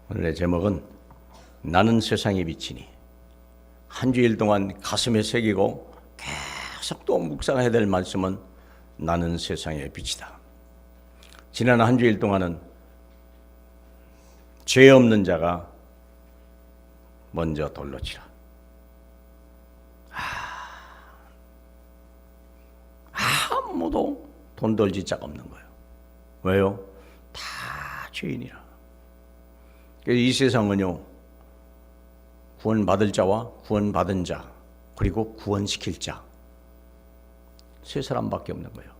오늘의 제목은 나는 세상의 빛이니. 한 주일 동안 가슴에 새기고 계속 또 묵상해야 될 말씀은 나는 세상의 빛이다. 지난 한 주일 동안은 죄 없는 자가 먼저 돌로 치라. 아무도 돈 돌 지자가 없는 거예요. 왜요? 다 죄인이라. 그래서 이 세상은요, 구원받을 자와 구원받은 자, 그리고 구원시킬 자, 세 사람밖에 없는 거예요.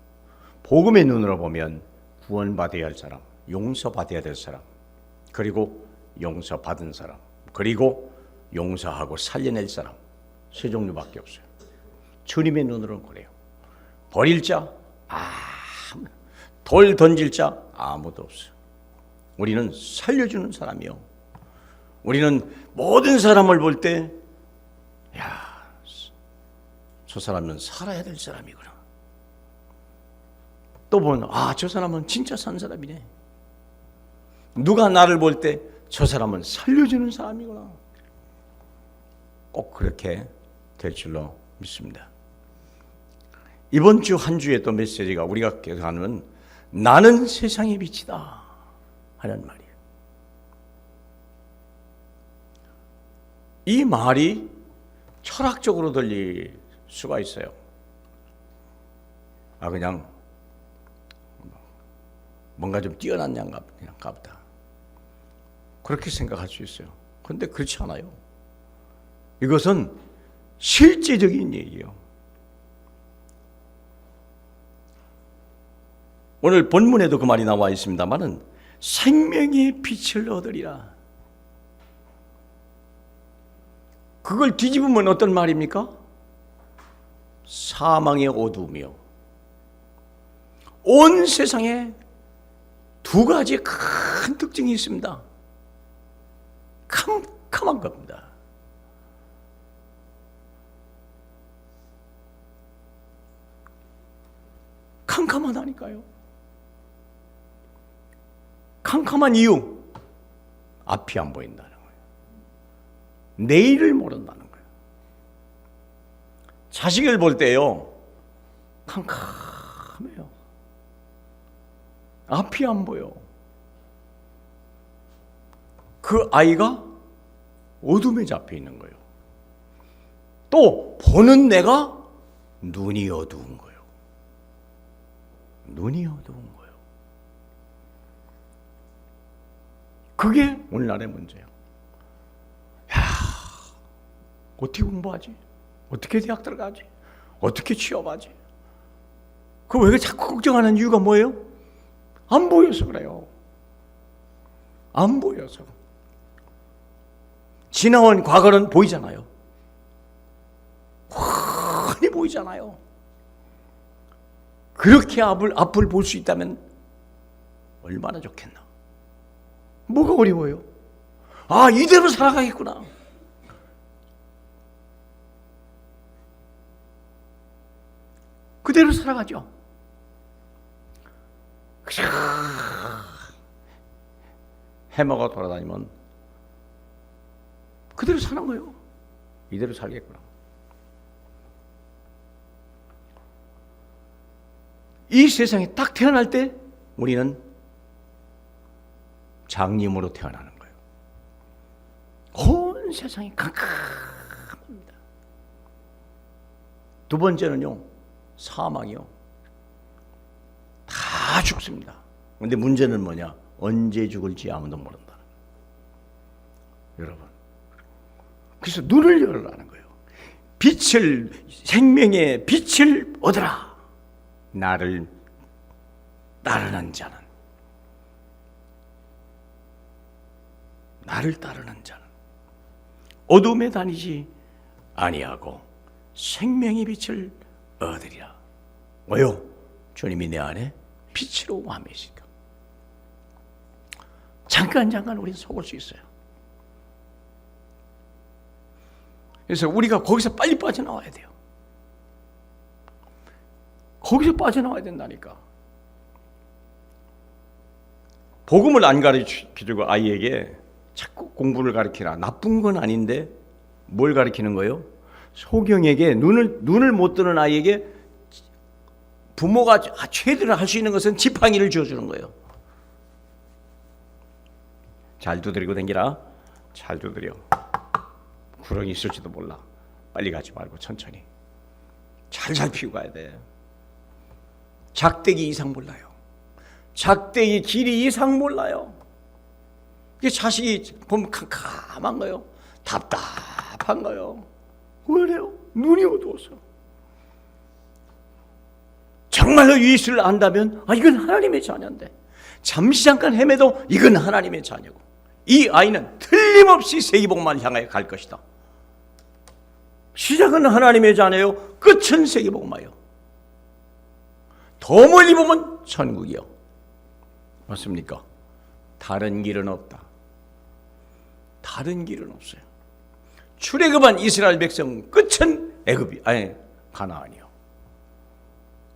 복음의 눈으로 보면 구원받아야 할 사람, 용서받아야 될 사람, 그리고 용서받은 사람, 그리고 용서하고 살려낼 사람, 세 종류밖에 없어요. 주님의 눈으로는 그래요. 버릴 자, 돌 던질 자 아무도 없어요. 우리는 살려주는 사람이요. 우리는 모든 사람을 볼 때, 저 사람은 살아야 될 사람이구나. 또 보면, 저 사람은 진짜 산 사람이네. 누가 나를 볼 때, 저 사람은 살려주는 사람이구나. 꼭 그렇게 될 줄로 믿습니다. 이번 주 한 주의 또 메시지가 우리가 계속하는 나는 세상의 빛이다 하는 말이에요. 이 말이 철학적으로 들릴 수가 있어요. 그냥 뭔가 좀 뛰어난 양가 보다. 그렇게 생각할 수 있어요. 그런데 그렇지 않아요. 이것은 실제적인 얘기예요. 오늘 본문에도 그 말이 나와 있습니다만은 생명의 빛을 얻으리라. 그걸 뒤집으면 어떤 말입니까? 사망의 어두움이요. 온 세상에 두 가지 큰 특징이 있습니다. 캄캄한 겁니다. 캄캄하다니까요. 캄캄한 이유, 앞이 안 보인다는 거예요. 내일을 모른다는 거예요. 자식을 볼 때요, 캄캄해요. 앞이 안 보여. 그 아이가 어둠에 잡혀 있는 거예요. 또 보는 내가 눈이 어두운 거예요. 눈이 어두운 거예요. 그게 오늘날의 문제예요. 어떻게 공부하지? 어떻게 대학 들어가지? 어떻게 취업하지? 왜 자꾸 걱정하는 이유가 뭐예요? 안 보여서 그래요. 안 보여서. 지나온 과거는 보이잖아요. 훤히 보이잖아요. 그렇게 앞을 볼 수 있다면 얼마나 좋겠나. 뭐가 어려워요? 이대로 살아가겠구나. 그대로 살아가죠. 해마가 돌아다니면 그대로 사는 거예요. 이대로 살겠구나. 이 세상에 딱 태어날 때 우리는 장님으로 태어나는 거예요. 온 세상이 캄캄합니다. 두 번째는요, 사망이요. 다 죽습니다. 그런데 문제는 뭐냐? 언제 죽을지 아무도 모른다. 여러분, 그래서 눈을 열라는 거예요. 생명의 빛을 얻으라. 나를 따르는 자는, 나를 따르는 자는 어둠에 다니지 아니하고 생명의 빛을 얻으리라. 왜요? 주님이 내 안에 빛으로 함이시니까. 잠깐 우리는 속을 수 있어요. 그래서 우리가 거기서 빨리 빠져나와야 돼요. 거기서 빠져나와야 된다니까. 복음을 안 가르쳐주고 아이에게 자꾸 공부를 가르치라. 나쁜 건 아닌데 뭘 가르치는 거예요? 소경에게 눈을 못 뜨는 아이에게 부모가 최대로 할 수 있는 것은 지팡이를 쥐어주는 거예요. 잘 두드리고 댕기라. 잘 두드려. 구렁이 있을지도 몰라. 빨리 가지 말고 천천히. 잘 피우고 가야 돼. 작대기 이상 몰라요. 작대기 길이 이상 몰라요. 이게 자식이 보면 캄캄한 거요. 답답한 거요. 왜 그래요? 눈이 어두워서. 정말로 예수를 안다면 이건 하나님의 자녀인데 잠시 잠깐 헤매도 이건 하나님의 자녀고 이 아이는 틀림없이 세계복음을 향하여 갈 것이다. 시작은 하나님의 자녀요, 끝은 세계복음이요. 더 멀리 보면 천국이요. 맞습니까? 다른 길은 없다. 다른 길은 없어요. 출애굽한 이스라엘 백성 끝은 애굽이 가나안이요.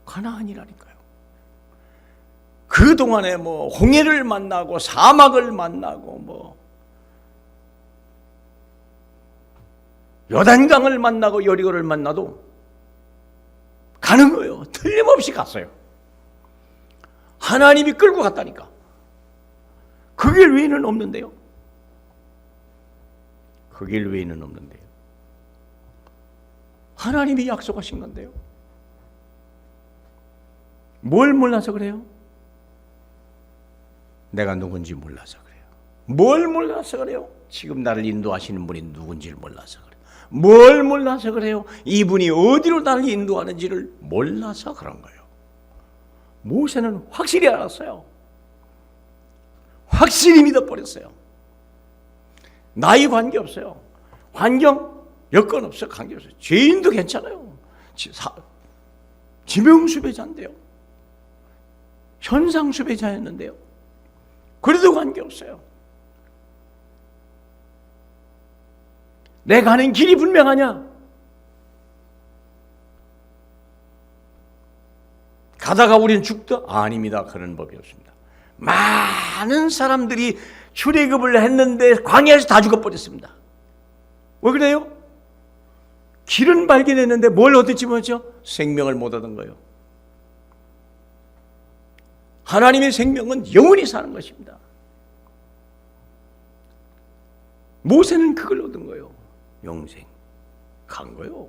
가나안이라니까요. 그 동안에 홍해를 만나고 사막을 만나고 요단강을 만나고 여리고를 만나도 가는 거예요. 틀림없이 갔어요. 하나님이 끌고 갔다니까. 그 길 외에는 없는데요. 그 길 외에는 없는데요. 하나님이 약속하신 건데요. 뭘 몰라서 그래요? 내가 누군지 몰라서 그래요. 뭘 몰라서 그래요? 지금 나를 인도하시는 분이 누군지를 몰라서 그래요. 뭘 몰라서 그래요? 이분이 어디로 나를 인도하는지를 몰라서 그런 거예요. 모세는 확실히 알았어요. 확실히 믿어버렸어요. 나이 관계없어요. 환경, 여건 없어요. 관계없어요. 죄인도 괜찮아요. 지명수배자인데요. 현상수배자였는데요. 그래도 관계없어요. 내 가는 길이 분명하냐? 가다가 우리는 죽다? 아닙니다. 그런 법이 없습니다. 많은 사람들이 출애굽을 했는데 광야에서 다 죽어버렸습니다. 왜 그래요? 길은 발견했는데 뭘 얻었지 뭐죠? 생명을 못 얻은 거예요. 하나님의 생명은 영원히 사는 것입니다. 모세는 그걸 얻은 거예요. 영생. 간 거예요.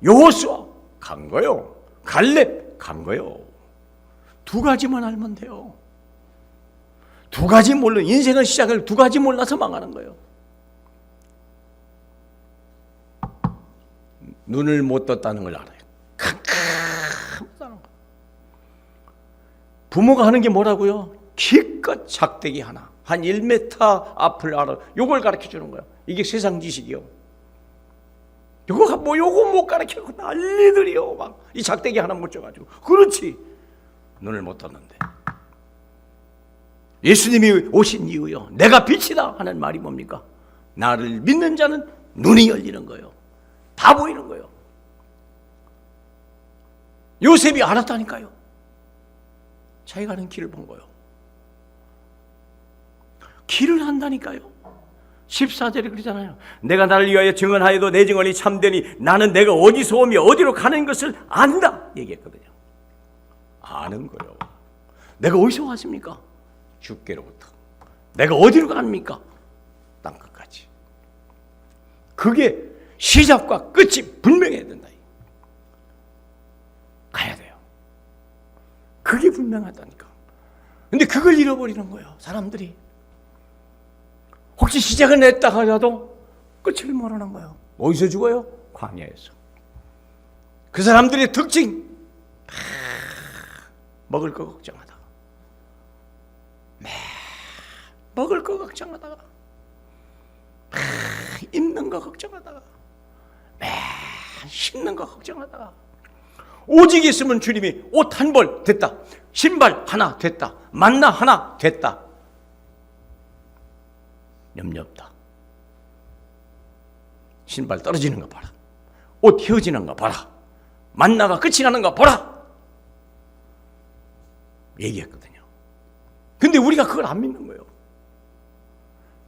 여호수아 간 거예요. 갈렙 간 거예요. 두 가지만 알면 돼요. 두 가지 몰라. 인생의 시작을 두 가지 몰라서 망하는 거예요. 눈을 못 떴다는 걸 알아요. 캄캄하다는 거. 부모가 하는 게 뭐라고요? 기껏 작대기 하나, 한 1m 앞을 알아. 요걸 가르쳐 주는 거예요. 이게 세상 지식이요. 요거 못 가르치고 난리들이요. 막 이 작대기 하나 못 줘가지고. 그렇지. 눈을 못 떴는데. 예수님이 오신 이유요. 내가 빛이다 하는 말이 뭡니까? 나를 믿는 자는 눈이 열리는 거예요. 다 보이는 거예요. 요셉이 알았다니까요. 자기가 가는 길을 본 거예요. 길을 한다니까요. 14절에 그러잖아요. 내가 나를 위하여 증언하여도 내 증언이 참되니 나는 내가 어디서 오며 어디로 가는 것을 안다 얘기했거든요. 아는 거예요. 내가 어디서 왔습니까? 주께로부터. 내가 어디로 갑니까? 땅끝까지. 그게 시작과 끝이 분명해야 된다. 가야 돼요. 그게 분명하다니까. 근데 그걸 잃어버리는 거예요. 사람들이. 혹시 시작은 냈다 하더라도 끝을 모르는 거예요. 어디서 죽어요? 광야에서. 그 사람들의 특징. 먹을 거 걱정하다가, 먹을 거 걱정하다가, 입는 거 걱정하다가, 신는 거 걱정하다가, 오직 있으면 주님이 옷 한 벌 됐다, 신발 하나 됐다, 만나 하나 됐다. 염려 없다. 신발 떨어지는 거 봐라. 옷 헤어지는 거 봐라. 만나가 끝이 나는 거 봐라. 얘기했거든요. 근데 우리가 그걸 안 믿는 거예요.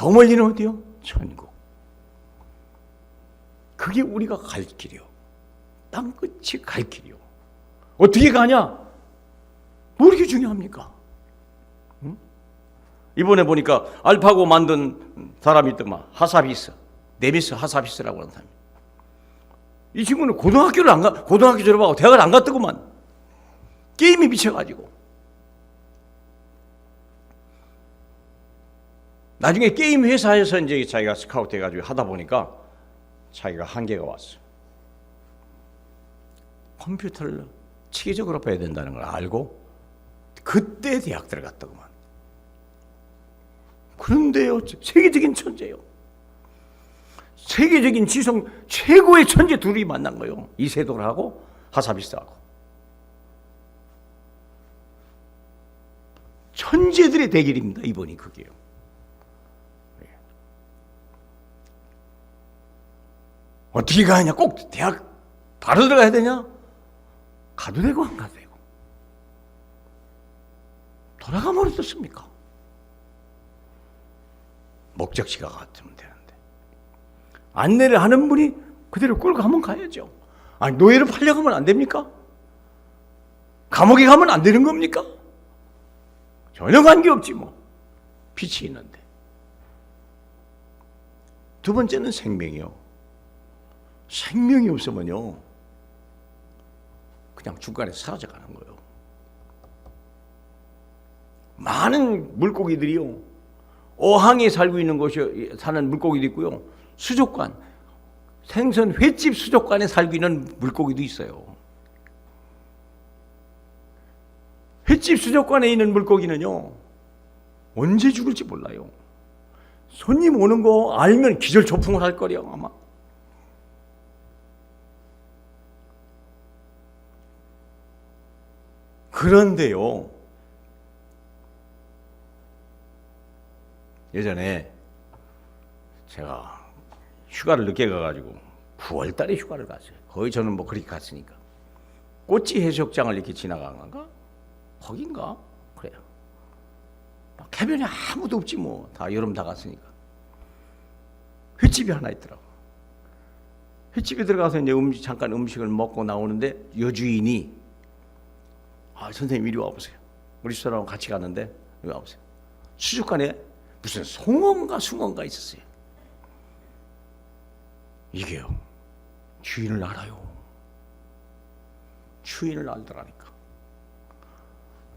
더 멀리는 어디요? 천국. 그게 우리가 갈 길이요. 땅끝이 갈 길이요. 어떻게 가냐? 뭐 이렇게 중요합니까? 응? 이번에 보니까 알파고 만든 사람이 있더만, 하사비스, 네미스 하사비스라고 하는 사람이. 이 친구는 고등학교 졸업하고 대학을 안 갔더구만. 게임에 미쳐가지고. 나중에 게임 회사에서 이제 자기가 스카우트 해가지고 하다 보니까 자기가 한계가 왔어. 컴퓨터를 체계적으로 봐야 된다는 걸 알고 그때 대학 들어갔더구만. 그런데요, 세계적인 천재요. 세계적인 지성 최고의 천재 둘이 만난 거예요. 이세돌하고 하사비스하고. 천재들의 대결입니다. 이번이 그게요. 어떻게 가냐? 꼭 대학 바로 들어가야 되냐? 가도 되고 안 가도 되고. 돌아가면 어떻습니까? 목적지가 같으면 되는데. 안내를 하는 분이 그대로 끌고 가면 가야죠. 아니, 노예로 팔려가면 안 됩니까? 감옥에 가면 안 되는 겁니까? 전혀 관계없지 뭐. 빛이 있는데. 두 번째는 생명이요. 생명이 없으면요, 그냥 중간에 사라져가는 거예요. 많은 물고기들이요, 어항에 살고 있는 곳이 사는 물고기도 있고요, 수족관, 생선 횟집 수족관에 살고 있는 물고기도 있어요. 횟집 수족관에 있는 물고기는요, 언제 죽을지 몰라요. 손님 오는 거 알면 기절초풍을 할 거예요, 아마. 그런데요, 예전에 제가 휴가를 늦게 가가지고 9월 달에 휴가를 갔어요. 거의 저는 뭐 그렇게 갔으니까. 꼬치 해수욕장을 이렇게 지나간 건가? 거긴가? 그래요. 해변에 아무도 없지 뭐. 다 여름 다 갔으니까. 횟집이 하나 있더라고. 횟집에 들어가서 이제 잠깐 음식을 먹고 나오는데 여주인이, 선생님 이리 와보세요. 우리 집사람하고 같이 갔는데 이리 와보세요. 수족관에 무슨 송어인가 숭어인가 있었어요. 이게요, 주인을 알아요. 주인을 알더라니까.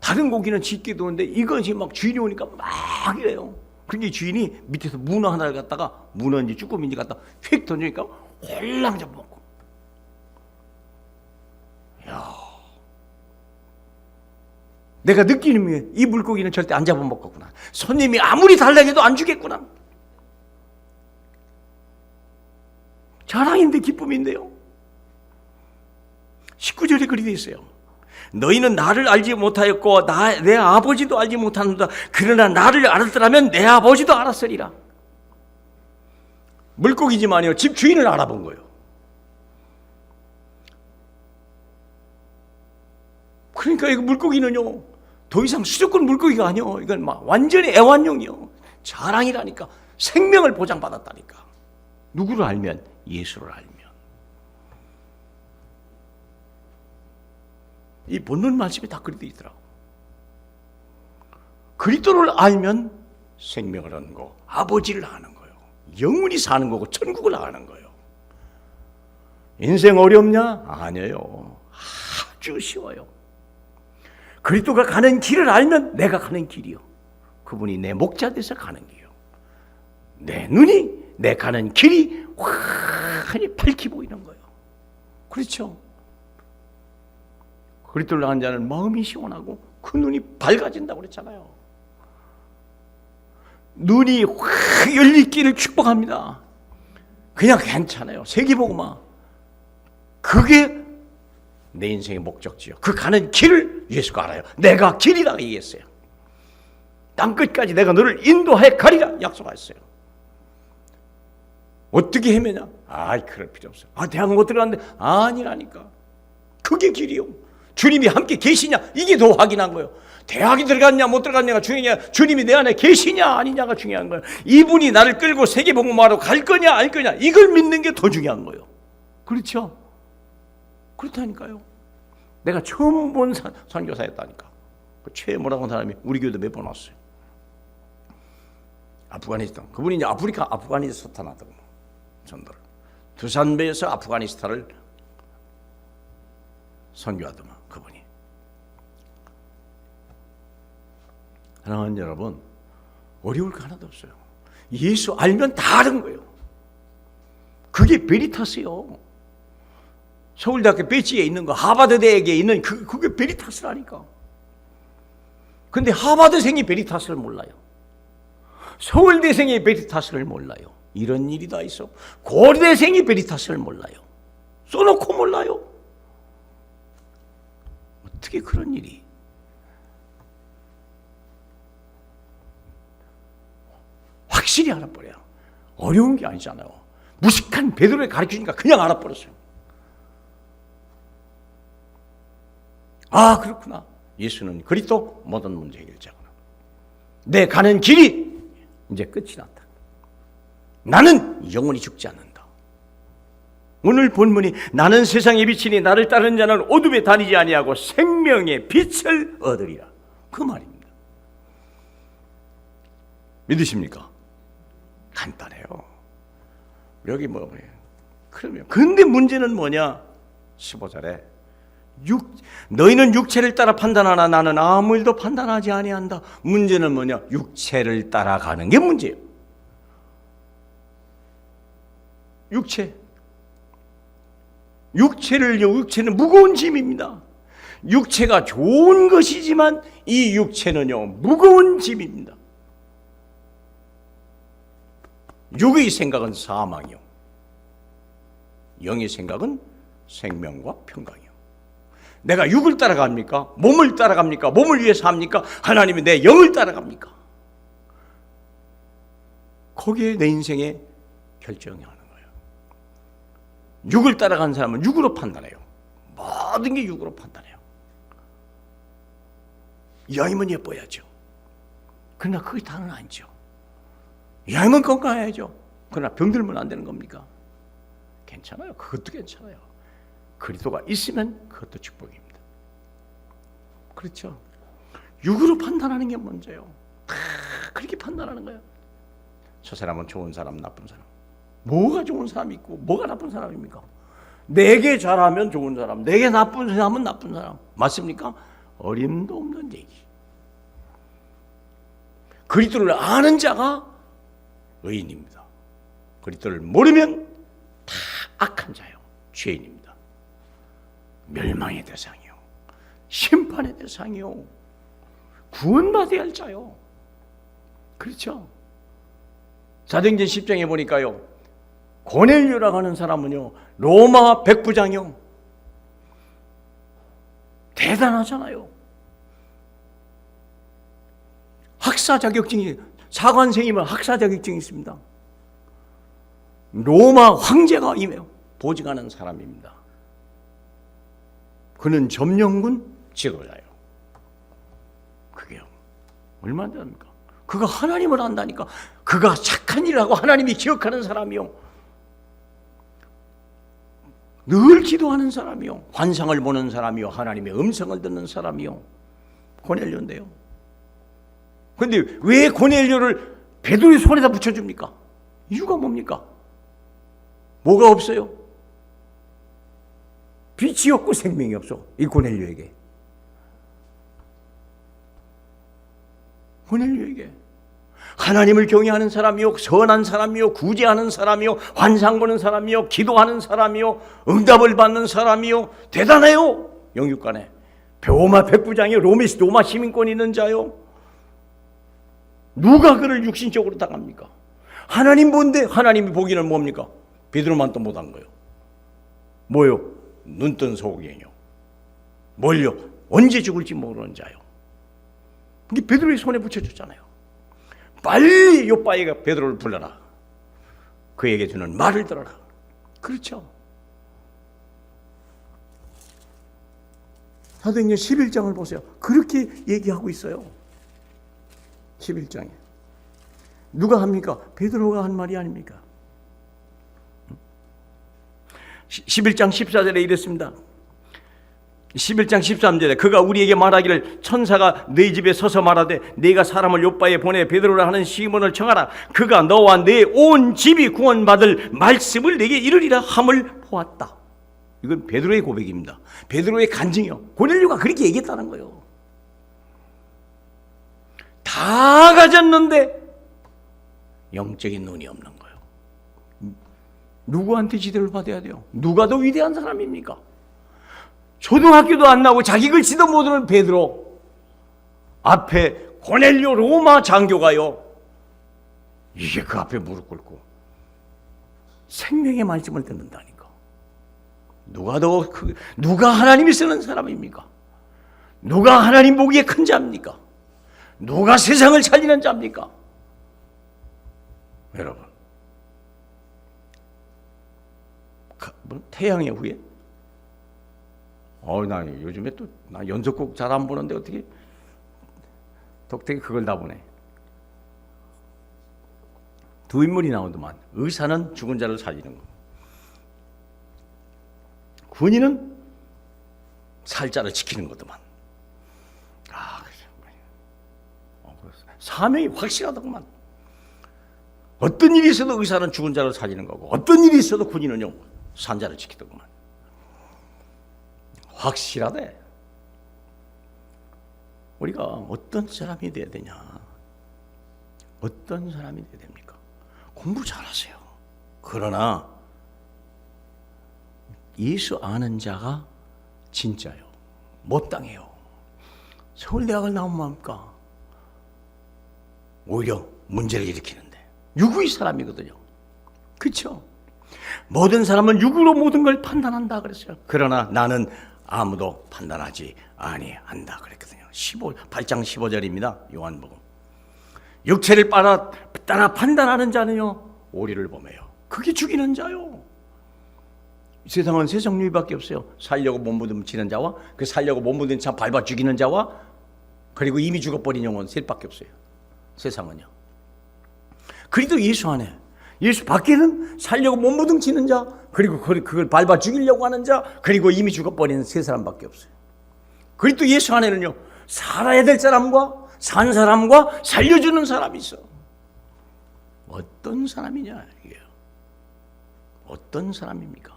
다른 고기는 짙게 도는데 이것이 막 주인이 오니까 막 이래요. 그러니 주인이 밑에서 문어 하나를 갖다가, 문어인지 쭈꾸미인지 갖다 휙 던지니까 홀랑 잡아먹고. 야, 내가 느끼는 게 이 물고기는 절대 안 잡아먹겠구나. 손님이 아무리 달라해도 안 주겠구나. 자랑인데 기쁨인데요. 19절에 그리 되어 있어요. 너희는 나를 알지 못하였고 내 아버지도 알지 못하는다. 그러나 나를 알았더라면 내 아버지도 알았으리라. 물고기지만요, 집 주인을 알아본 거예요. 그러니까 이거 물고기는요, 더 이상 수족관 물고기가 아니요, 이건 막 완전히 애완용이요. 자랑이라니까. 생명을 보장받았다니까. 누구를 알면? 예수를 알면. 이 본문 말씀에 다 그리 되어 있더라고. 그리스도를 알면 생명을 얻는 거, 아버지를 아는 거예요. 영원히 사는 거고 천국을 아는 거예요. 인생 어렵냐? 아니에요. 아주 쉬워요. 그리스도가 가는 길을 알면 내가 가는 길이요, 그분이 내 목자 돼서 가는 길이요, 내 눈이 내 가는 길이 환히 밝히 보이는 거예요. 그렇죠? 그리스도를 아는 자는 마음이 시원하고 그 눈이 밝아진다고 그랬잖아요. 눈이 확 열리기를 축복합니다. 그냥 괜찮아요. 세계복음화, 그게 내 인생의 목적지요. 그 가는 길을 예수가 알아요. 내가 길이라고 얘기했어요. 땅끝까지 내가 너를 인도해 가리라 약속하셨어요. 어떻게 헤매냐? 그럴 필요 없어요. 대학 못 들어갔는데. 아니라니까. 그게 길이요. 주님이 함께 계시냐, 이게 더 확인한 거예요. 대학이 들어갔냐 못 들어갔냐가 중요하냐, 주님이 내 안에 계시냐 아니냐가 중요한 거예요. 이분이 나를 끌고 세계복음화로 갈 거냐 알 거냐, 이걸 믿는 게 더 중요한 거예요. 그렇죠? 그렇다니까요. 내가 처음 본 선교사였다니까. 그 최모라고 하는 사람이 우리 교회도 몇 번 왔어요. 아프가니스탄. 그분이 이제 아프가니스탄 하더군요. 전도를. 두산베에서 아프가니스탄을 선교하더만 그분이. 사랑하는 여러분, 어려울 거 하나도 없어요. 예수 알면 다 아는 거예요. 그게 베리타스요. 서울대학교 배지에 있는 거, 하버드대에 있는 그게 베리타스라니까. 근데 하버드생이 베리타스를 몰라요. 서울대생이 베리타스를 몰라요. 이런 일이 다 있어. 고려대생이 베리타스를 몰라요. 써놓고 몰라요. 어떻게 그런 일이? 확실히 알아버려요. 어려운 게 아니잖아요. 무식한 베드로를 가르치니까 그냥 알아버렸어요. 아, 그렇구나. 예수는 그리스도 모든 문제 해결자구나. 내 가는 길이 이제 끝이 났다. 나는 영원히 죽지 않는다. 오늘 본문이 나는 세상의 빛이니 나를 따르는 자는 어둠에 다니지 아니하고 생명의 빛을 얻으리라. 그 말입니다. 믿으십니까? 간단해요. 여기 그러면 근데 문제는 뭐냐? 15절에 너희는 육체를 따라 판단하나 나는 아무 일도 판단하지 아니한다. 문제는 뭐냐? 육체를 따라가는 게 문제예요. 육체는 무거운 짐입니다. 육체가 좋은 것이지만 이 육체는요 무거운 짐입니다. 육의 생각은 사망이요, 영의 생각은 생명과 평강이요. 내가 육을 따라갑니까? 몸을 따라갑니까? 몸을 위해서 합니까? 하나님이 내 영을 따라갑니까? 거기에 내 인생의 결정이 하는 거예요. 육을 따라가는 사람은 육으로 판단해요. 모든 게 육으로 판단해요. 여인은 예뻐야죠. 그러나 그게 다는 아니죠. 여인은 건강해야죠. 그러나 병들면 안 되는 겁니까? 괜찮아요. 그것도 괜찮아요. 그리스도가 있으면 그것도 축복입니다. 그렇죠? 육으로 판단하는 게 문제예요. 다 그렇게 판단하는 거예요. 저 사람은 좋은 사람, 나쁜 사람. 뭐가 좋은 사람이 있고 뭐가 나쁜 사람입니까? 내게 잘하면 좋은 사람, 내게 나쁜 사람은 나쁜 사람. 맞습니까? 어림도 없는 얘기. 그리스도를 아는 자가 의인입니다. 그리스도를 모르면 다 악한 자요, 죄인입니다. 멸망의 대상이요, 심판의 대상이요, 구원받아야 할 자요. 그렇죠? 사도행전 10장에 보니까요, 고넬료라고 하는 사람은요 로마 백부장이요, 대단하잖아요. 학사 자격증이, 사관생이면 학사 자격증이 있습니다. 로마 황제가 임해요. 보증하는 사람입니다. 그는 점령군 지도자예요. 그게요 얼마나 됩니까? 그가 하나님을 안다니까. 그가 착한 일을 하고 하나님이 기억하는 사람이요, 늘 기도하는 사람이요, 환상을 보는 사람이요, 하나님의 음성을 듣는 사람이요, 고넬료인데요. 그런데 왜 고넬료를 베드로의 손에다 붙여줍니까? 이유가 뭡니까? 뭐가 없어요? 빛이 없고 생명이 없어, 이 고넬료에게. 고넬료에게 하나님을 경외하는 사람이요, 선한 사람이요, 구제하는 사람이요, 환상 보는 사람이요, 기도하는 사람이요, 응답을 받는 사람이요, 대단해요. 영육간에 로마 백부장이요, 로마 시민권이 있는 자요. 누가 그를 육신적으로 당합니까? 하나님 본데 하나님이 보기는 뭡니까? 베드로만 또 못한 거예요. 뭐요? 눈뜬 소경이요. 뭘요? 언제 죽을지 모르는 자요. 근데 베드로의 손에 붙여줬잖아요. 빨리 요빠이가 베드로를 불러라. 그에게 주는 말을 들어라. 그렇죠? 사도행전 11장을 보세요. 그렇게 얘기하고 있어요. 11장에. 누가 합니까? 베드로가 한 말이 아닙니까? 11장 14절에 이랬습니다. 11장 13절에 그가 우리에게 말하기를 천사가 네 집에 서서 말하되 네가 사람을 요바에 보내 베드로라 하는 시몬을 청하라. 그가 너와 네 온 집이 구원받을 말씀을 내게 이르리라 함을 보았다. 이건 베드로의 고백입니다. 베드로의 간증이요. 고넬료가 그렇게 얘기했다는 거예요. 다 가졌는데 영적인 눈이 없는 거예요. 누구한테 지도를 받아야 돼요? 누가 더 위대한 사람입니까? 초등학교도 안 나오고 자기 글씨도 모르는 베드로 앞에 고넬료 로마 장교가요, 이게 그 앞에 무릎 꿇고 생명의 말씀을 듣는다니까. 누가 하나님이 쓰는 사람입니까? 누가 하나님 보기에 큰 자입니까? 누가 세상을 살리는 자입니까? 여러분, 태양의 후예? 나 요즘에 또 나 연속곡 잘 안 보는데 어떻게 덕택이 그걸 다 보네. 두 인물이 나오더만. 의사는 죽은 자를 살리는 거, 군인은 살자를 지키는 거더만. 사명이 확실하더구만. 어떤 일이 있어도 의사는 죽은 자를 살리는 거고, 어떤 일이 있어도 군인은요 산 자를 지키더구만. 확실하대. 우리가 어떤 사람이 돼야 되냐? 어떤 사람이 돼야 됩니까? 공부 잘하세요. 그러나 예수 아는 자가 진짜요. 못 당해요. 서울대학을 나온 뭡니까? 오히려 문제를 일으키는데 유구의 사람이거든요. 그렇죠? 모든 사람은 육으로 모든 걸 판단한다 그랬어요. 그러나 나는 아무도 판단하지 아니한다 그랬거든요. 8장 15절입니다. 요한복음. 육체를 따라 판단하는 자는요 오리를 범해요. 그게 죽이는 자요. 이 세상은 세 종류밖에 없어요. 살려고 몸부림치는 자와 그 살려고 몸부림 차 밟아 죽이는 자와 그리고 이미 죽어버린 영혼 셋밖에 없어요. 세상은요. 그리고 예수 안에, 예수 밖에는 살려고 몸부림치는 자, 그리고 그걸 밟아 죽이려고 하는 자, 그리고 이미 죽어버리는 세 사람밖에 없어요. 그리고 예수 안에는요 살아야 될 사람과 산 사람과 살려주는 사람이 있어. 어떤 사람이냐 이게요. 어떤 사람입니까?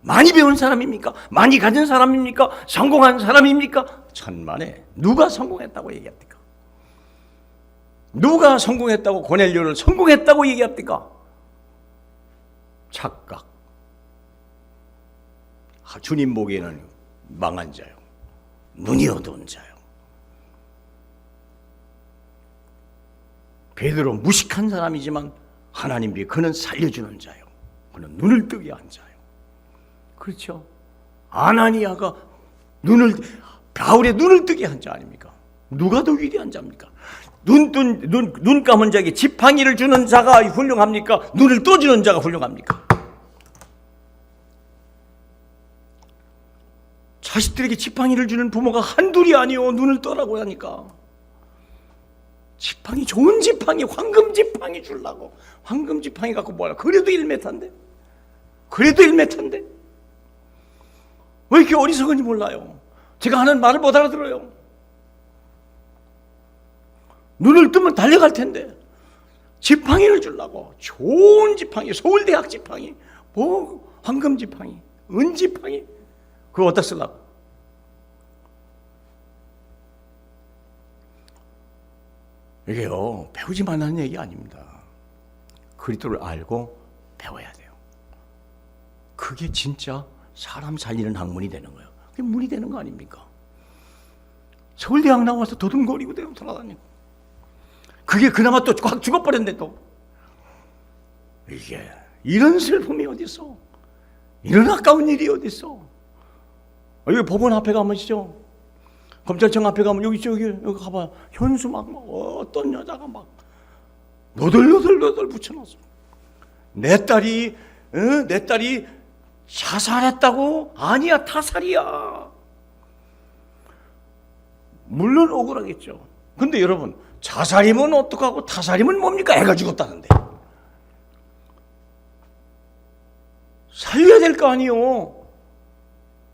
많이 배운 사람입니까? 많이 가진 사람입니까? 성공한 사람입니까? 천만에 누가 성공했다고 얘기합니까? 누가 성공했다고 고넬료를 성공했다고 얘기합니까? 착각. 주님 보기에는 망한 자요. 눈이 어두운 자요. 베드로 무식한 사람이지만 하나님 뒤에 그는 살려주는 자요. 그는 눈을 뜨게 한 자요. 그렇죠? 아나니아가 바울의 눈을 뜨게 한 자 아닙니까? 누가 더 위대한 자입니까? 눈 감은 자에게 지팡이를 주는 자가 훌륭합니까? 눈을 떠주는 자가 훌륭합니까? 자식들에게 지팡이를 주는 부모가 한둘이 아니요 눈을 떠라고 하니까. 지팡이, 좋은 지팡이, 황금 지팡이 주려고. 황금 지팡이 갖고 뭐하려? 그래도 1m인데. 그래도 1m인데. 왜 이렇게 어리석은지 몰라요. 제가 하는 말을 못 알아들어요. 눈을 뜨면 달려갈 텐데 지팡이를 주려고. 좋은 지팡이, 서울대학 지팡이, 뭐 황금 지팡이, 은 지팡이, 그거 어디다 쓰려고. 이게요 배우지 말라는 얘기 아닙니다. 그리스도를 알고 배워야 돼요. 그게 진짜 사람 살리는 학문이 되는 거예요. 그게 문이 되는 거 아닙니까? 서울대학 나와서 도둑거리고 돌아다니고. 그게 그나마 또 확 죽어버렸는데 또. 이게 이런 슬픔이 어디 있어? 이런 아까운 일이 어디 있어? 여기 법원 앞에 가보시죠. 검찰청 앞에 가면 여기 가봐요. 현수 막 어떤 여자가 막 너덜너덜 붙여놨어. 내 딸이 자살했다고? 아니야, 타살이야. 물론 억울하겠죠. 근데 여러분, 자살이면 어떡하고 타살이면 뭡니까? 애가 죽었다는데. 살려야 될 거 아니요.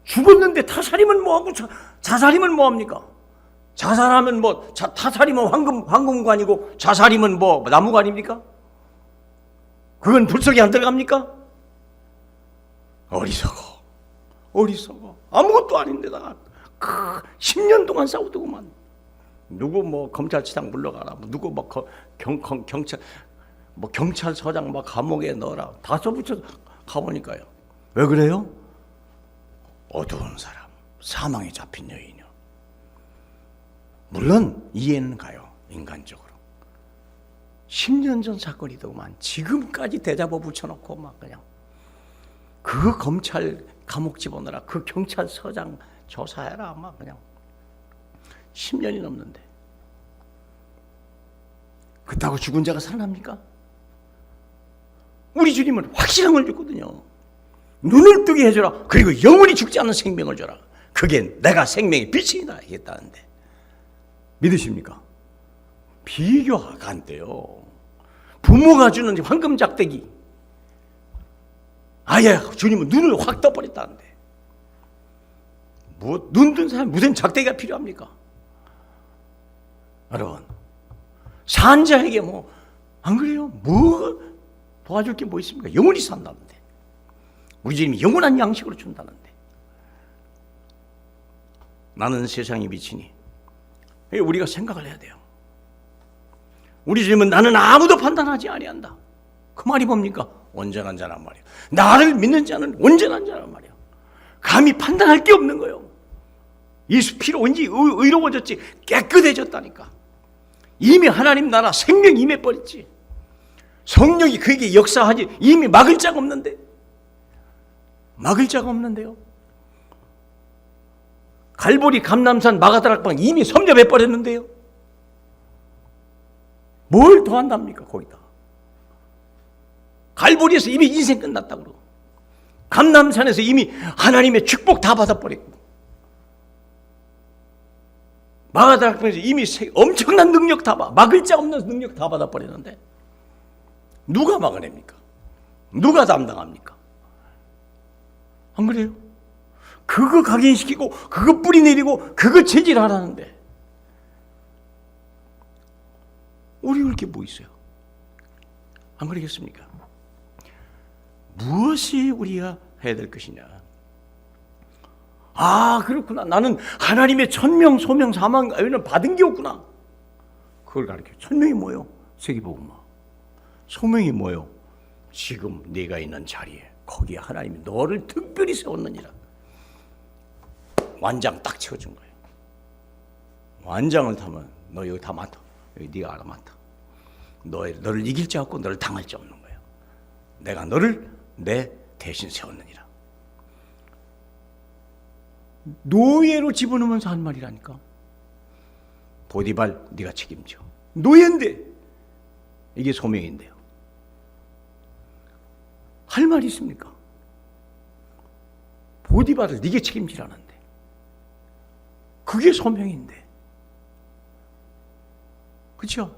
죽었는데 타살이면 뭐하고 자살이면 뭐합니까? 자살하면 뭐 타살이면 황금관이고 자살이면 뭐 나무관입니까? 그건 불 속에 안 들어갑니까? 어리석어. 아무것도 아닌데다가 10년 동안 싸우더구만. 누구 뭐 검찰청 물러가라, 누구 뭐 경찰서장 막 감옥에 넣어라, 다 써붙여서 가보니까요. 왜 그래요? 어두운 사람, 사망에 잡힌 여인이요. 물론 이해는 가요, 인간적으로. 10년 전 사건이더구만. 지금까지 대잡아 붙여놓고 막 그냥 그 검찰 감옥 집어넣어라, 그 경찰서장 조사해라, 막 그냥 10년이 넘는데 그렇다고 죽은 자가 살아납니까? 우리 주님은 확실한 걸 줬거든요. 눈을 뜨게 해줘라. 그리고 영원히 죽지 않는 생명을 줘라. 그게 내가 생명의 빛이다 했다는데 믿으십니까? 비교가 안 돼요. 부모가 주는 황금 작대기, 아예 주님은 눈을 확 떠버렸다는데 뭐 눈 뜬 사람 무슨 작대기가 필요합니까? 여러분, 산자에게 뭐 안 그래요? 뭐 도와줄 게 뭐 있습니까? 영원히 산다는데, 우리 주님이 영원한 양식으로 준다는데. 나는 세상의 빛이니 우리가 생각을 해야 돼요. 우리 주님은 나는 아무도 판단하지 아니한다. 그 말이 뭡니까? 온전한 자란 말이야. 나를 믿는 자는 온전한 자란 말이야. 감히 판단할 게 없는 거예요. 예수 피로 온지 의로워졌지, 깨끗해졌다니까. 이미 하나님 나라 생명 임해버렸지. 성령이 그에게 역사하지 이미 막을 자가 없는데, 막을 자가 없는데요. 갈보리 감람산 마가다락방 이미 섭렵해버렸는데요. 뭘 더 한답니까? 거기다 갈보리에서 이미 인생 끝났다고 그러고, 감람산에서 이미 하나님의 축복 다 받아버렸고, 마가다락방에서 이미 엄청난 능력 다 막을 자 없는 능력 다 받아버렸는데 누가 막아냅니까? 누가 담당합니까? 안 그래요? 그거 각인시키고 그거 뿌리내리고 그거 체질하라는데 어려울 게 뭐 있어요? 안 그러겠습니까? 무엇이 우리가 해야 될 것이냐? 아, 그렇구나. 나는 하나님의 천명, 소명, 사망 이런 받은 게 없구나. 그걸 가르쳐요. 천명이 뭐예요? 세계복음화. 소명이 뭐예요? 지금 네가 있는 자리에 거기에 하나님이 너를 특별히 세웠느니라. 완장 딱 채워준 거예요. 완장을 타면 너 여기 다 맡아. 여기 네가 알아 맡아. 너를 이길 자 없고 너를 당할 자 없는 거예요. 내가 너를 내 대신 세웠느니라. 노예로 집어넣으면서 한 말이라니까. 보디발 네가 책임져. 노예인데 이게 소명인데요. 할 말이 있습니까? 보디발을 네게 책임지라는데 그게 소명인데, 그렇죠?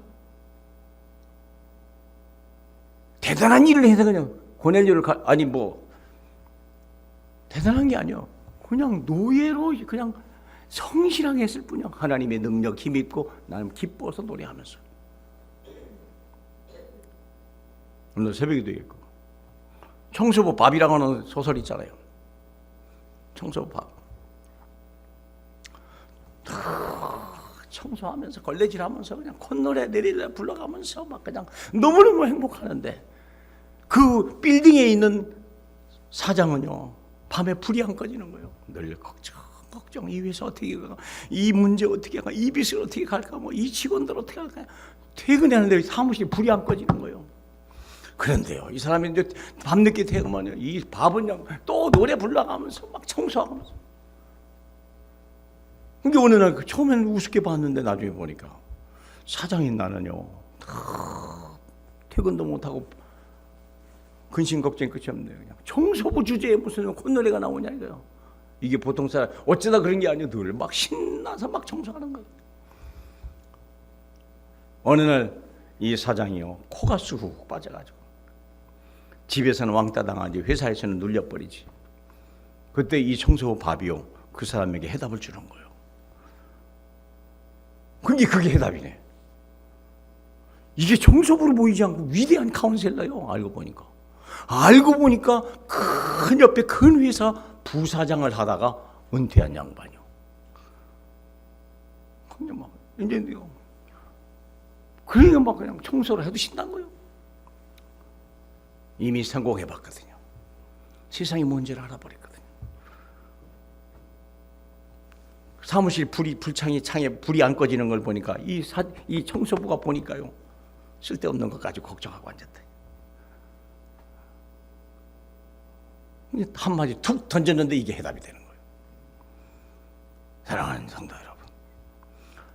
대단한 일을 해서 그냥 고넬료를 아니 뭐 대단한 게 아니요. 그냥 노예로 그냥 성실하게 했을 뿐이야. 하나님의 능력 힘있고 나는 기뻐서 노래하면서. 오늘 새벽에도 있고 청소부 밥이라고 하는 소설 있잖아요. 청소부 밥. 청소하면서 걸레질하면서 그냥 콧노래 내리려 불러가면서 막 그냥 너무너무 행복하는데 그 빌딩에 있는 사장은요 밤에 불이 안 꺼지는 거예요. 늘 걱정 이 회사 어떻게 갈까, 이 문제 어떻게 할까, 이 빚을 어떻게 갈까, 뭐 이 직원들 어떻게 할까. 퇴근하는데 사무실에 불이 안 꺼지는 거예요. 그런데요 이 사람이 이제 밤늦게 퇴근하면 이 밥은 또 노래 불러가면서 막 청소하면서. 근데 어느 날 처음에는 우습게 봤는데 나중에 보니까 사장인 나는요 퇴근도 못하고 근심 걱정 끝이 없네요. 그냥 청소부 주제에 무슨 콧노래가 나오냐 이거요. 이게 보통 사람 어쩌다 그런 게 아니에요. 늘 막 신나서 막 청소하는 거예요. 어느 날 이 사장이요, 코가 쑥 빠져가지고 집에서는 왕따 당하지 회사에서는 눌려버리지. 그때 이 청소부 밥이요, 그 사람에게 해답을 주는 거예요. 그게 해답이네. 이게 청소부로 보이지 않고 위대한 카운셀러요. 알고 보니까 큰 옆에 큰 회사 부사장을 하다가 은퇴한 양반이요. 근데 막 이제 그러니까 막 그냥 청소를 해도 신난 거예요. 이미 성공해봤거든요. 세상이 뭔지를 알아버렸거든요. 사무실 창에 불이 안 꺼지는 걸 보니까 이 청소부가 보니까요, 쓸데없는 것까지 걱정하고 앉았다. 한마디 툭 던졌는데 이게 해답이 되는 거예요. 사랑하는 성도 여러분,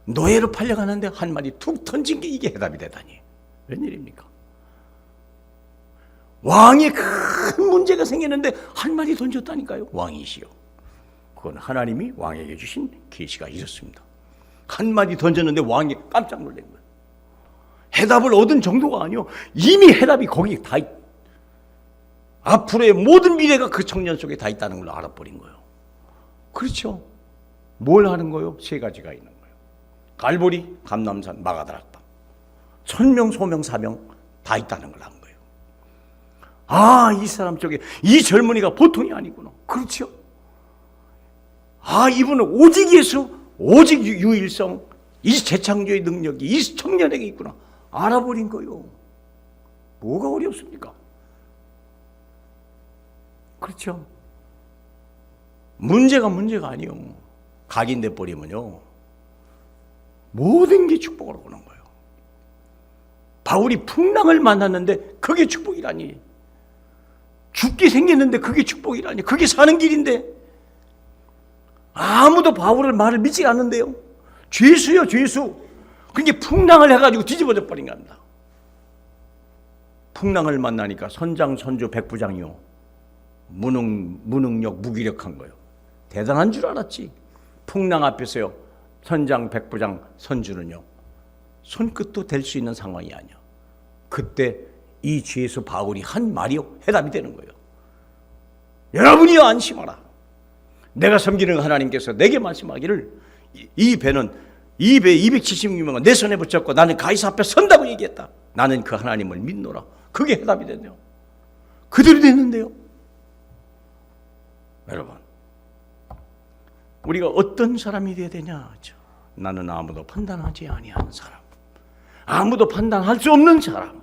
노예로 팔려가는데 한마디 툭 던진 게 이게 해답이 되다니 웬일입니까? 왕이 큰 문제가 생겼는데 한마디 던졌다니까요. 왕이시여. 그건 하나님이 왕에게 주신 계시가 있었습니다. 한마디 던졌는데 왕이 깜짝 놀란 거예요. 해답을 얻은 정도가 아니요, 이미 해답이 거기 다 앞으로의 모든 미래가 그 청년 속에 다 있다는 걸 알아버린 거예요. 그렇죠? 뭘 하는 거예요? 세 가지가 있는 거예요. 갈보리, 감남산, 마가다락방. 천명, 소명, 사명 다 있다는 걸 한 거예요. 아, 이 사람 쪽에 이 젊은이가 보통이 아니구나. 그렇죠? 아, 이분은 오직 예수, 오직 유일성, 이 재창조의 능력이 이 청년에게 있구나. 알아버린 거예요. 뭐가 어렵습니까? 그렇죠? 문제가 아니에요. 각인돼 버리면요, 모든 게 축복으로 오는 거예요. 바울이 풍랑을 만났는데 그게 축복이라니. 죽게 생겼는데 그게 축복이라니. 그게 사는 길인데 아무도 바울의 말을 믿지 않는데요. 죄수요, 죄수. 그게 풍랑을 해가지고 뒤집어져 버린 겁니다. 풍랑을 만나니까 선장, 선조, 백부장이요, 무능력, 무기력한 거예요. 대단한 줄 알았지. 풍랑 앞에서요, 선장, 백부장, 선주는요, 손끝도 댈 수 있는 상황이 아니야. 그때 이 죄수 바울이 한 말이요, 해답이 되는 거예요. 여러분이요, 안심하라. 내가 섬기는 하나님께서 내게 말씀하기를 이 배에 276명은 내 손에 붙였고 나는 가이사 앞에 선다고 얘기했다. 나는 그 하나님을 믿노라. 그게 해답이 됐네요. 그대로 됐는데요. 여러분, 우리가 어떤 사람이 되어야 되냐? 나는 아무도 판단하지 아니하는 사람, 아무도 판단할 수 없는 사람.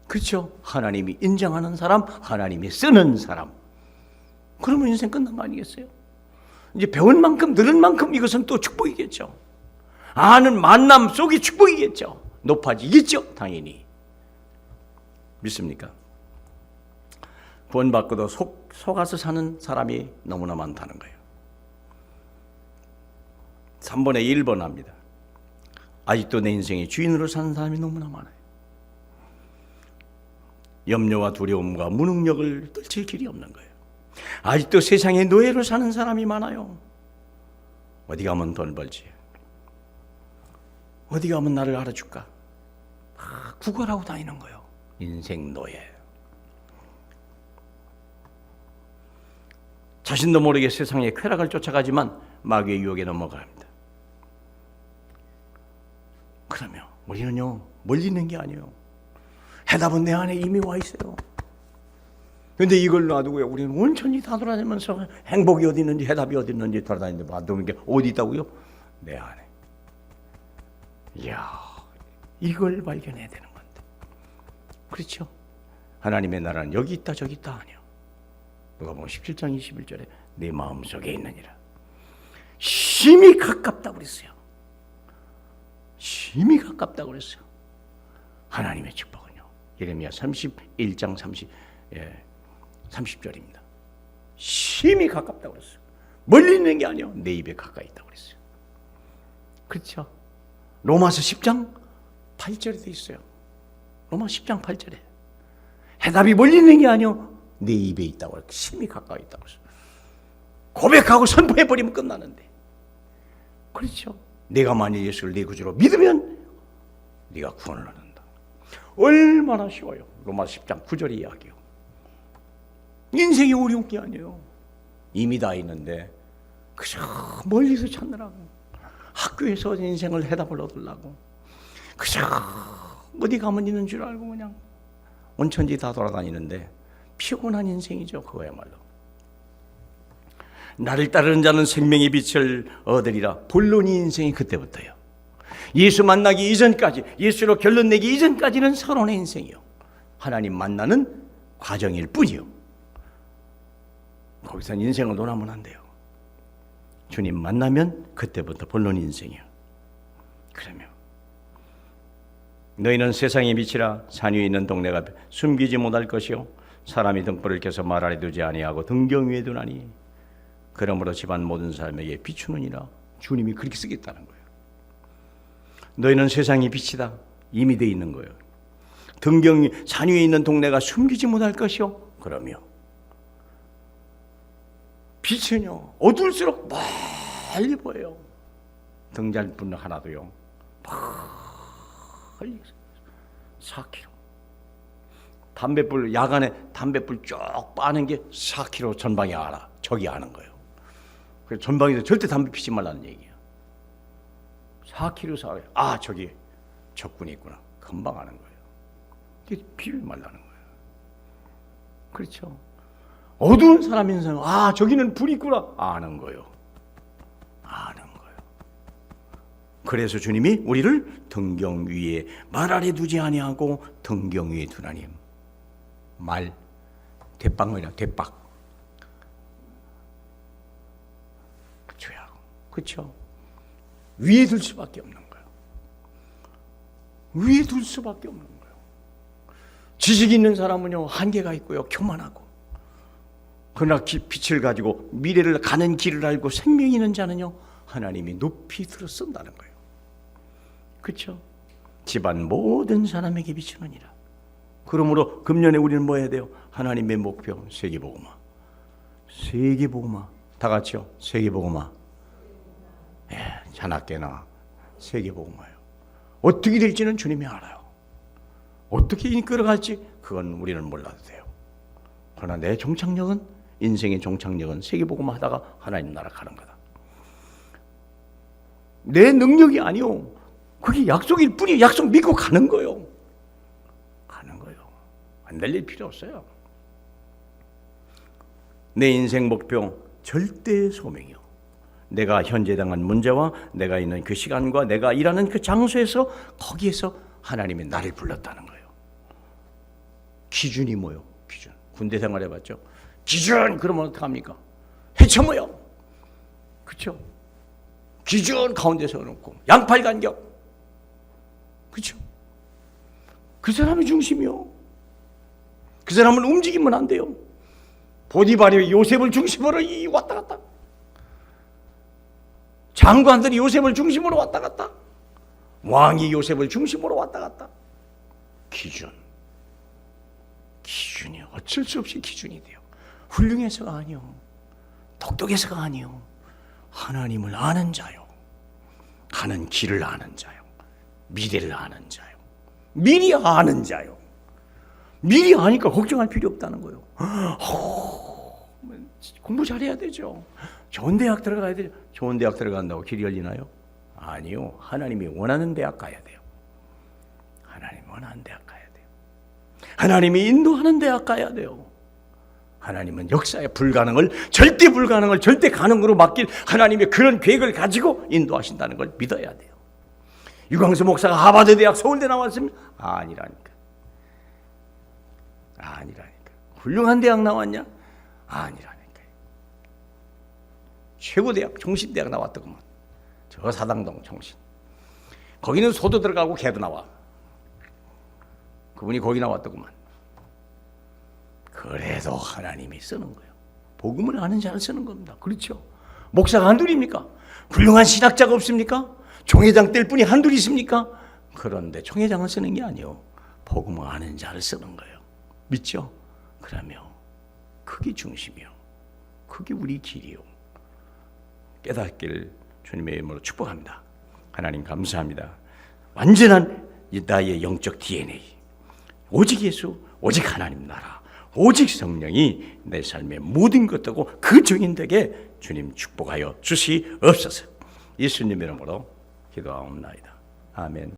그렇죠? 하나님이 인정하는 사람, 하나님이 쓰는 사람. 그러면 인생 끝난 거 아니겠어요? 이제 배운 만큼 늘은 만큼 이것은 또 축복이겠죠. 아는 만남 속이 축복이겠죠. 높아지겠죠, 당연히. 믿습니까? 구원받고도 속아서 사는 사람이 너무나 많다는 거예요. 3분의 1번 합니다. 아직도 내 인생의 주인으로 사는 사람이 너무나 많아요. 염려와 두려움과 무능력을 떨칠 길이 없는 거예요. 아직도 세상의 노예로 사는 사람이 많아요. 어디 가면 돈 벌지? 어디 가면 나를 알아줄까? 구걸하고 다니는 거예요. 인생 노예. 자신도 모르게 세상의 쾌락을 쫓아가지만 마귀의 유혹에 넘어갑니다. 그러면 우리는요, 멀리 있는 게 아니에요. 해답은 내 안에 이미 와 있어요. 그런데 이걸 놔두고요, 우리는 온천히 다 돌아다니면서 행복이 어디 있는지, 해답이 어디 있는지 돌아다니는데 놔두는 게 어디 있다고요? 내 안에. 이야, 이걸 발견해야 되는 건데. 그렇죠? 하나님의 나라는 여기 있다 저기 있다 아니야. 누가복음 17장 21절에 내 마음속에 있느니라. 심히 가깝다고 그랬어요. 심히 가깝다고 그랬어요. 하나님의 축복은요. 예레미야 31장 30절입니다. 심히 가깝다고 그랬어요. 멀리 있는 게 아니에요. 내 입에 가까이 있다고 그랬어요. 그렇죠? 로마서 10장 8절에 돼 있어요. 로마 10장 8절에 해답이 멀리 있는 게 아니에요. 내 입에 있다고, 심히 가까이 있다고 그랬어요. 고백하고 선포해버리면 끝나는데. 그렇죠? 내가 만약 예수를 내 구주로 믿으면 네가 구원을 얻는다. 얼마나 쉬워요. 로마서 10장 9절 이야기요. 인생이 어려운 게 아니에요. 이미 다 있는데 그저 멀리서 찾느라고, 학교에서 인생을 해답을 얻으려고 그저 어디 가면 있는 줄 알고 그냥 온천지 다 돌아다니는데 피곤한 인생이죠. 그거야말로. 나를 따르는 자는 생명의 빛을 얻으리라. 본론이 인생이 그때부터요. 예수 만나기 이전까지, 예수로 결론 내기 이전까지는 선언의 인생이요. 하나님 만나는 과정일 뿐이요. 거기서 인생을 논하면 안 돼요. 주님 만나면 그때부터 본론 인생이요. 그러면 너희는 세상의 빛이라. 산 위에 있는 동네가 숨기지 못할 것이요 사람이 등불을 켜서 말 아래 두지 아니하고 등경 위에 두나니 그러므로 집안 모든 사람에게 비추느니라. 주님이 그렇게 쓰겠다는 거예요. 너희는 세상의 빛이다. 이미 돼 있는 거예요. 등경 산 위에 있는 동네가 숨기지 못할 것이요. 그러며 빛은요 어두울수록 멀리 보여요. 등잔불 하나도요 멀리 4km. 담뱃불, 야간에 담뱃불 쭉 빠는 게 4km 전방에 알아. 저기 아는 거예요. 그래서 전방에서 절대 담배 피지 말라는 얘기야. 4km 사이, 아 저기 적군이 있구나. 금방 아는 거예요. 이게 피우지 말라는 거예요. 그렇죠. 어두운 사람 인생, 아 저기는 불이 있구나. 아는 거예요. 아는 거예요. 그래서 주님이 우리를 등경 위에 말 아래 두지 아니하고 등경 위에 두나니. 말, 대빵이라 대빵. 그렇죠. 위에 둘 수밖에 없는 거예요. 위에 둘 수밖에 없는 거예요. 지식 있는 사람은요 한계가 있고요 교만하고, 그러나 빛을 가지고 미래를 가는 길을 알고 생명 있는 자는요 하나님이 높이 들어 쓴다는 거예요. 그렇죠. 집안 모든 사람에게 비추느니라. 그러므로 금년에 우리는 뭐 해야 돼요? 하나님의 목표 세계복음화. 세계복음화. 다 같이요. 세계복음화. 예, 자나깨나 세계복음화요. 어떻게 될지는 주님이 알아요. 어떻게 이끌어갈지 그건 우리는 몰라도 돼요. 그러나 내 종착역은, 인생의 종착역은 세계복음화 하다가 하나님 나라 가는 거다. 내 능력이 아니요. 그게 약속일 뿐이에요. 약속 믿고 가는 거예요. 가는 거예요. 안 달릴 필요 없어요. 내 인생 목표 절대 소명이요. 내가 현재 당한 문제와 내가 있는 그 시간과 내가 일하는 그 장소에서 거기에서 하나님이 나를 불렀다는 거예요. 기준이 뭐요? 기준. 군대 생활해봤죠? 기준 그러면 어떡합니까? 해쳐모여. 그렇죠? 기준 가운데 서놓고 양팔 간격. 그렇죠? 그 사람이 중심이요. 그 사람은 움직이면 안 돼요. 보디발이 요셉을 중심으로 왔다 갔다. 장관들이 요셉을 중심으로 왔다 갔다. 왕이 요셉을 중심으로 왔다 갔다. 기준. 기준이 어쩔 수 없이 기준이 돼요. 훌륭해서가 아니요. 똑똑해서가 아니요. 하나님을 아는 자요. 가는 길을 아는 자요. 미래를 아는 자요. 미리 아는 자요. 미리 아니까 걱정할 필요 없다는 거예요. 공부 잘해야 되죠. 좋은 대학 들어가야 되죠. 좋은 대학 들어간다고 길이 열리나요? 아니요. 하나님이 원하는 대학 가야 돼요. 하나님이 원하는 대학 가야 돼요. 하나님이 인도하는 대학 가야 돼요. 하나님은 역사의 불가능을 절대 불가능을 절대 가능으로 맡길 하나님의 그런 계획을 가지고 인도하신다는 걸 믿어야 돼요. 유광수 목사가 하버드 대학 서울대 나왔으면 아니라니까. 아니라니까. 훌륭한 대학 나왔냐? 아니라니까. 최고대학 종신대학 나왔더구만. 저 사당동 종신. 거기는 소도 들어가고 개도 나와. 그분이 거기 나왔더구만. 그래도 하나님이 쓰는 거예요. 복음을 아는 자를 쓰는 겁니다. 그렇죠? 목사가 한둘입니까? 훌륭한 신학자가 없습니까? 총회장 뗄 분이 한둘 있습니까? 그런데 총회장을 쓰는 게 아니요. 복음을 아는 자를 쓰는 거예요. 믿죠? 그러면 그게 중심이요. 그게 우리 길이요. 깨닫기를 주님의 이름으로 축복합니다. 하나님 감사합니다. 완전한 나의 영적 DNA, 오직 예수, 오직 하나님 나라, 오직 성령이 내 삶의 모든 것 되고 그 증인되게 주님 축복하여 주시옵소서. 예수님 이름으로 기도하옵나이다. 아멘.